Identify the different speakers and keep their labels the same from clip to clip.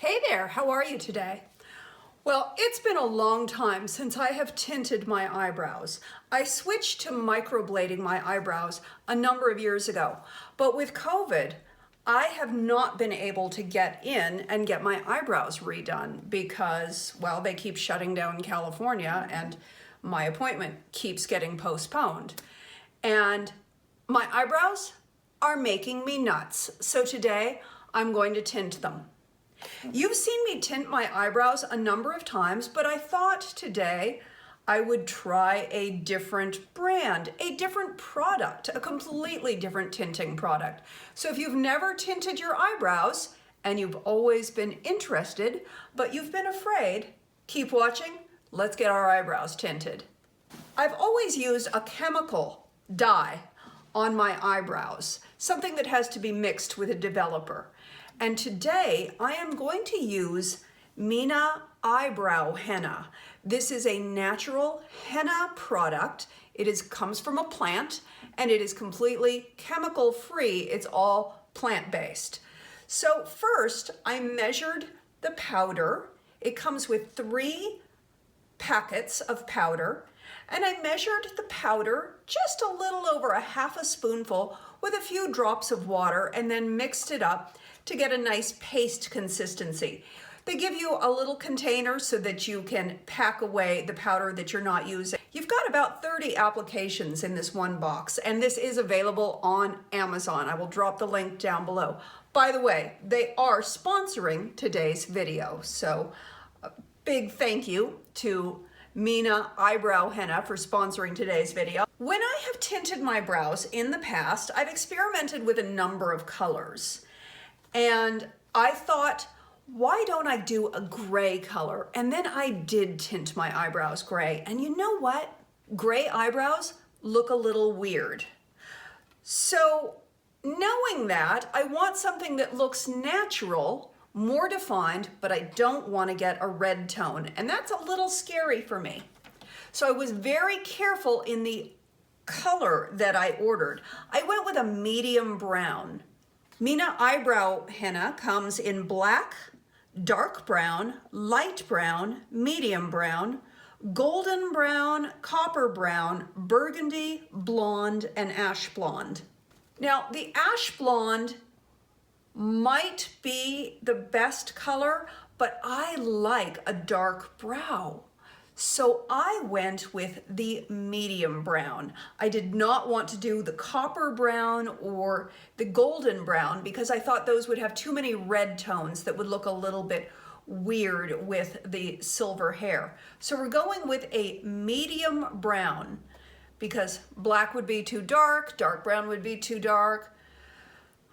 Speaker 1: Hey there, how are you today? Well, it's been a long time since I have tinted my eyebrows. I switched to microblading my eyebrows a number of years ago, but with COVID, I have not been able to get in and get my eyebrows redone because, well, they keep shutting down California and my appointment keeps getting postponed. And my eyebrows are making me nuts. So today I'm going to tint them. You've seen me tint my eyebrows a number of times, but I thought today I would try a different brand, a different product, a completely different tinting product. So if you've never tinted your eyebrows and you've always been interested, but you've been afraid, keep watching. Let's get our eyebrows tinted. I've always used a chemical dye on my eyebrows, something that has to be mixed with a developer. And today I am going to use Mina iBrow Henna. This is a natural henna product. It comes from a plant and it is completely chemical free. It's all plant-based. So first I measured the powder. It comes with 3 packets of powder, and I measured the powder just a little over a half a spoonful with a few drops of water and then mixed it up to get a nice paste consistency. They give you a little container so that you can pack away the powder that you're not using. You've got about 30 applications in this one box, and this is available on Amazon. I will drop the link down below. By the way, they are sponsoring today's video, so a big thank you to Mina iBrow Henna for sponsoring today's video. When I have tinted my brows in the past, I've experimented with a number of colors. And I thought, why don't I do a gray color? And then I did tint my eyebrows gray. And you know what? Gray eyebrows look a little weird. So knowing that, I want something that looks natural, more defined, but I don't want to get a red tone. And that's a little scary for me. So I was very careful in the color that I ordered. I went with a medium brown. Mina iBrow Henna comes in black, dark brown, light brown, medium brown, golden brown, copper brown, burgundy, blonde, and ash blonde. Now, the ash blonde might be the best color, but I like a dark brow. So I went with the medium brown. I did not want to do the copper brown or the golden brown because I thought those would have too many red tones that would look a little bit weird with the silver hair. So we're going with a medium brown because black would be too dark, dark brown would be too dark.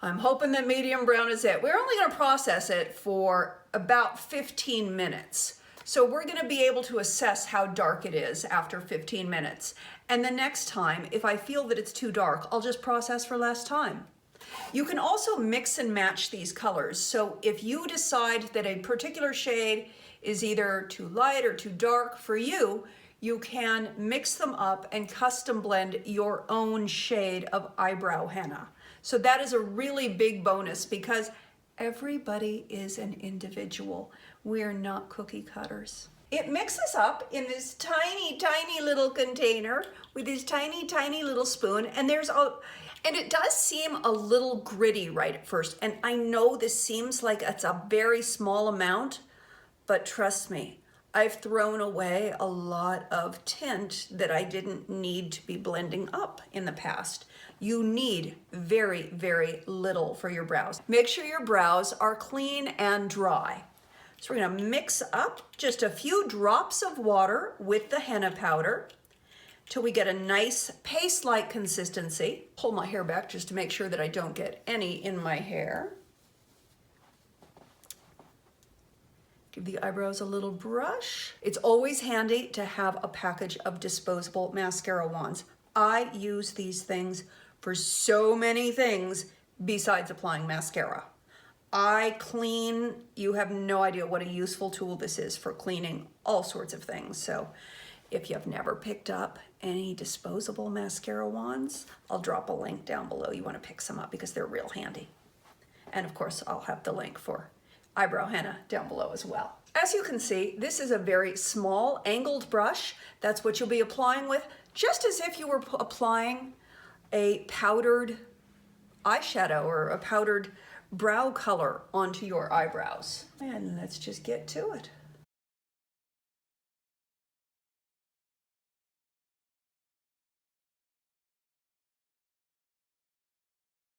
Speaker 1: I'm hoping that medium brown is it. We're only going to process it for about 15 minutes. So we're going to be able to assess how dark it is after 15 minutes. And the next time, if I feel that it's too dark, I'll just process for less time. You can also mix and match these colors. So if you decide that a particular shade is either too light or too dark for you, you can mix them up and custom blend your own shade of eyebrow henna. So that is a really big bonus because everybody is an individual. We're not cookie cutters. It mixes up in this tiny, tiny little container with this tiny, tiny little spoon, and it does seem a little gritty right at first. And I know this seems like it's a very small amount, but trust me, I've thrown away a lot of tint that I didn't need to be blending up in the past. You need very, very little for your brows. Make sure your brows are clean and dry. So we're gonna mix up just a few drops of water with the henna powder till we get a nice paste-like consistency. Pull my hair back just to make sure that I don't get any in my hair. Give the eyebrows a little brush. It's always handy to have a package of disposable mascara wands. I use these things for so many things besides applying mascara. I clean, you have no idea what a useful tool this is for cleaning all sorts of things. So if you've never picked up any disposable mascara wands, I'll drop a link down below. You want to pick some up because they're real handy. And of course, I'll have the link for eyebrow henna down below as well. As you can see, this is a very small angled brush. That's what you'll be applying with, just as if you were applying a powdered eyeshadow or a powdered brow color onto your eyebrows. And let's just get to it.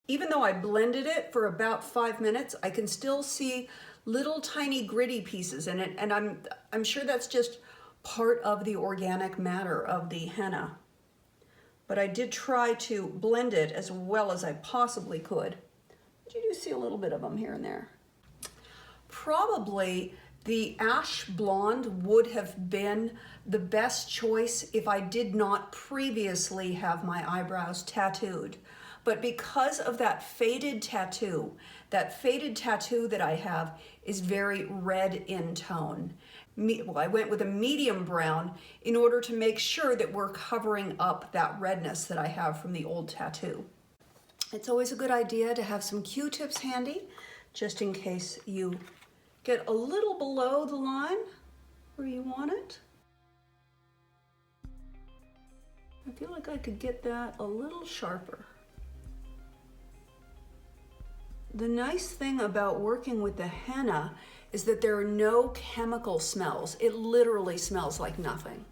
Speaker 1: Even though I blended it for about 5 minutes, I can still see little tiny gritty pieces in it, and I'm sure that's just part of the organic matter of the henna. But I did try to blend it as well as I possibly could. But you do see a little bit of them here and there. Probably the ash blonde would have been the best choice if I did not previously have my eyebrows tattooed. But because of that faded tattoo that I have is very red in tone. Well, I went with a medium brown in order to make sure that we're covering up that redness that I have from the old tattoo. It's always a good idea to have some Q-tips handy, just in case you get a little below the line where you want it. I feel like I could get that a little sharper. The nice thing about working with the henna is that there are no chemical smells. It literally smells like nothing.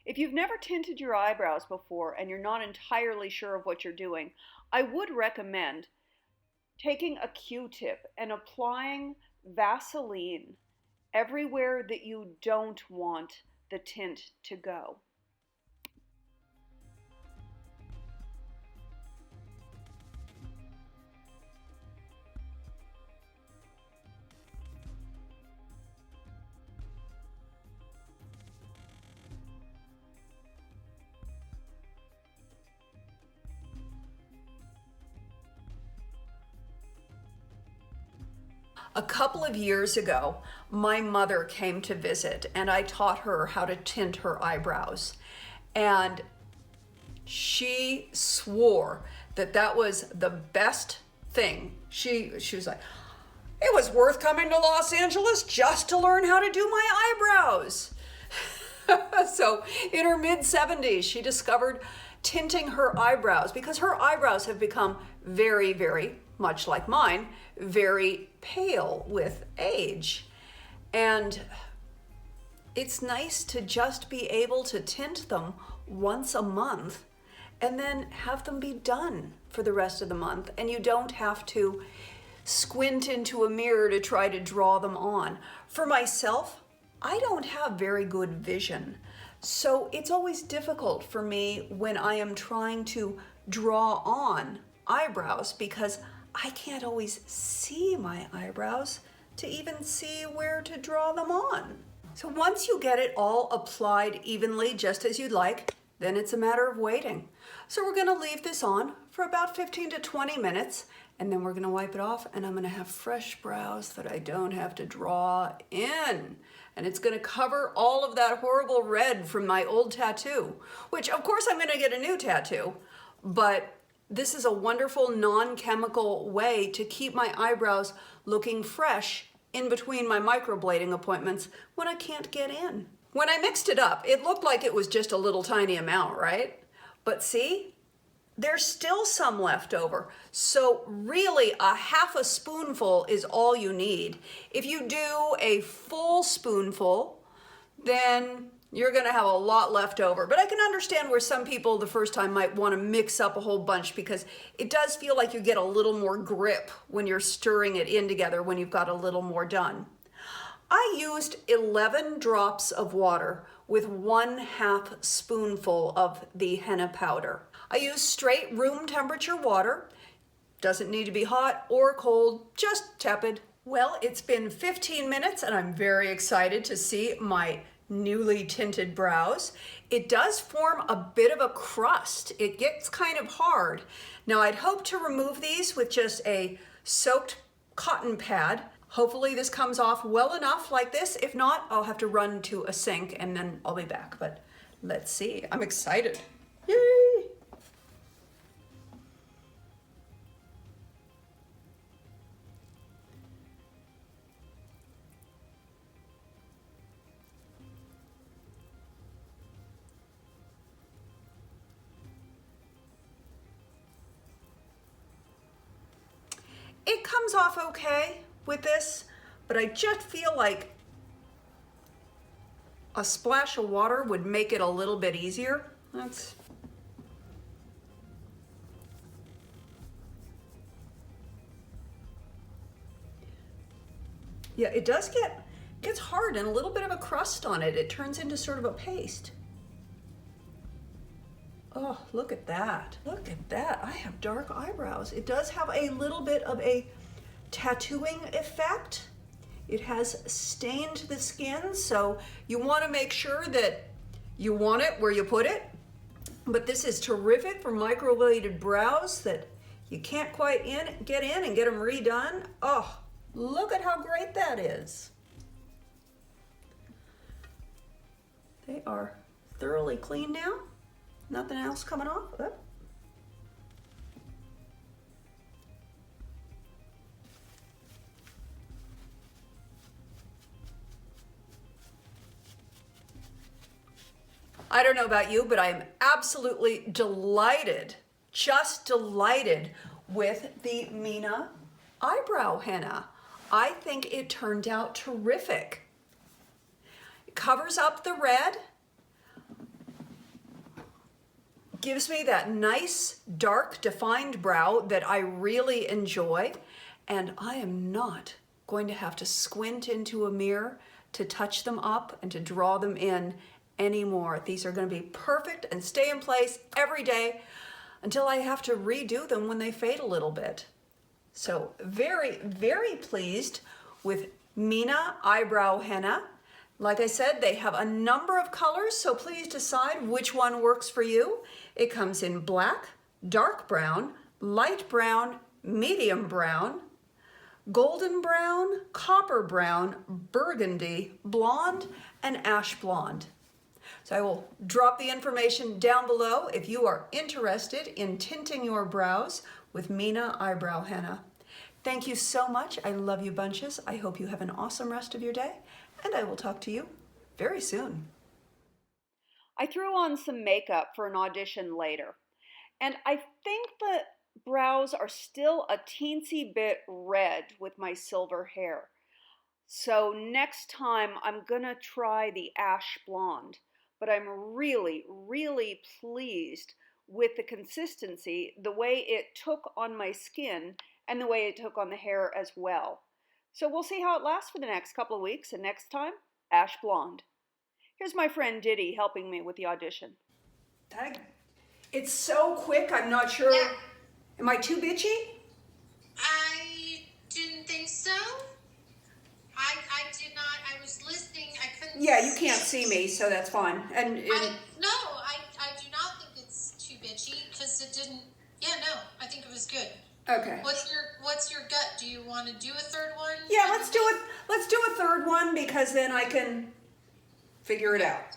Speaker 1: If you've never tinted your eyebrows before and you're not entirely sure of what you're doing, I would recommend taking a Q-tip and applying Vaseline everywhere that you don't want the tint to go. A couple of years ago, my mother came to visit and I taught her how to tint her eyebrows. And she swore that that was the best thing. She was like, it was worth coming to Los Angeles just to learn how to do my eyebrows. So in her mid-70s, she discovered tinting her eyebrows because her eyebrows have become very, very much like mine, very pale with age. And it's nice to just be able to tint them once a month and then have them be done for the rest of the month. And you don't have to squint into a mirror to try to draw them on. For myself, I don't have very good vision. So it's always difficult for me when I am trying to draw on eyebrows because I can't always see my eyebrows to even see where to draw them on. So once you get it all applied evenly, just as you'd like, then it's a matter of waiting. So we're gonna leave this on for about 15 to 20 minutes, and then we're gonna wipe it off, and I'm gonna have fresh brows that I don't have to draw in. And it's gonna cover all of that horrible red from my old tattoo, which of course I'm gonna get a new tattoo, but this is a wonderful non-chemical way to keep my eyebrows looking fresh in between my microblading appointments when I can't get in. When I mixed it up, it looked like it was just a little tiny amount, right? But see, there's still some left over. So really a half a spoonful is all you need. If you do a full spoonful, then you're gonna have a lot left over. But I can understand where some people the first time might wanna mix up a whole bunch because it does feel like you get a little more grip when you're stirring it in together when you've got a little more done. I used 11 drops of water with 1/2 spoonful of the henna powder. I used straight room temperature water. Doesn't need to be hot or cold, just tepid. Well, it's been 15 minutes and I'm very excited to see my newly tinted brows. It does form a bit of a crust. It gets kind of hard. Now I'd hope to remove these with just a soaked cotton pad. Hopefully this comes off well enough like this. If not, I'll have to run to a sink and then I'll be back. But let's see. I'm excited. Yay! It comes off okay with this, but I just feel like a splash of water would make it a little bit easier. Yeah, it does gets hard and a little bit of a crust on it. It turns into sort of a paste. Oh, look at that. Look at that. I have dark eyebrows. It does have a little bit of a tattooing effect. It has stained the skin, so you want to make sure that you want it where you put it. But this is terrific for microbladed brows that you can't quite get in and get them redone. Oh, look at how great that is. They are thoroughly clean now. Nothing else coming off. Oh. I don't know about you, but I am absolutely delighted, just delighted with the Mina iBrow Henna. I think it turned out terrific. It covers up the red, gives me that nice, dark, defined brow that I really enjoy, and I am not going to have to squint into a mirror to touch them up and to draw them in anymore. These are going to be perfect and stay in place every day until I have to redo them when they fade a little bit. So very, very pleased with Mina iBrow Henna. Like I said, they have a number of colors, so please decide which one works for you. It comes in black, dark brown, light brown, medium brown, golden brown, copper brown, burgundy, blonde, and ash blonde. So I will drop the information down below if you are interested in tinting your brows with Mina iBrow Henna. Thank you so much. I love you bunches. I hope you have an awesome rest of your day, and I will talk to you very soon. I threw on some makeup for an audition later, and I think the brows are still a teensy bit red with my silver hair. So next time I'm gonna try the ash blonde, but I'm really, really pleased with the consistency, the way it took on my skin and the way it took on the hair as well. So we'll see how it lasts for the next couple of weeks, and next time, ash blonde. Here's my friend Diddy helping me with the audition. It's so quick, I'm not sure.
Speaker 2: Yeah.
Speaker 1: Am I too bitchy?
Speaker 2: I didn't think so. I did not. I was listening. I couldn't.
Speaker 1: Yeah, you can't see me, so that's fine.
Speaker 2: I do not think it's too bitchy because it didn't. Yeah, no, I think it was good.
Speaker 1: Okay.
Speaker 2: What's your gut? Do you want to do a third one?
Speaker 1: Yeah, let's do it. Let's do a third one because then I can figure it out.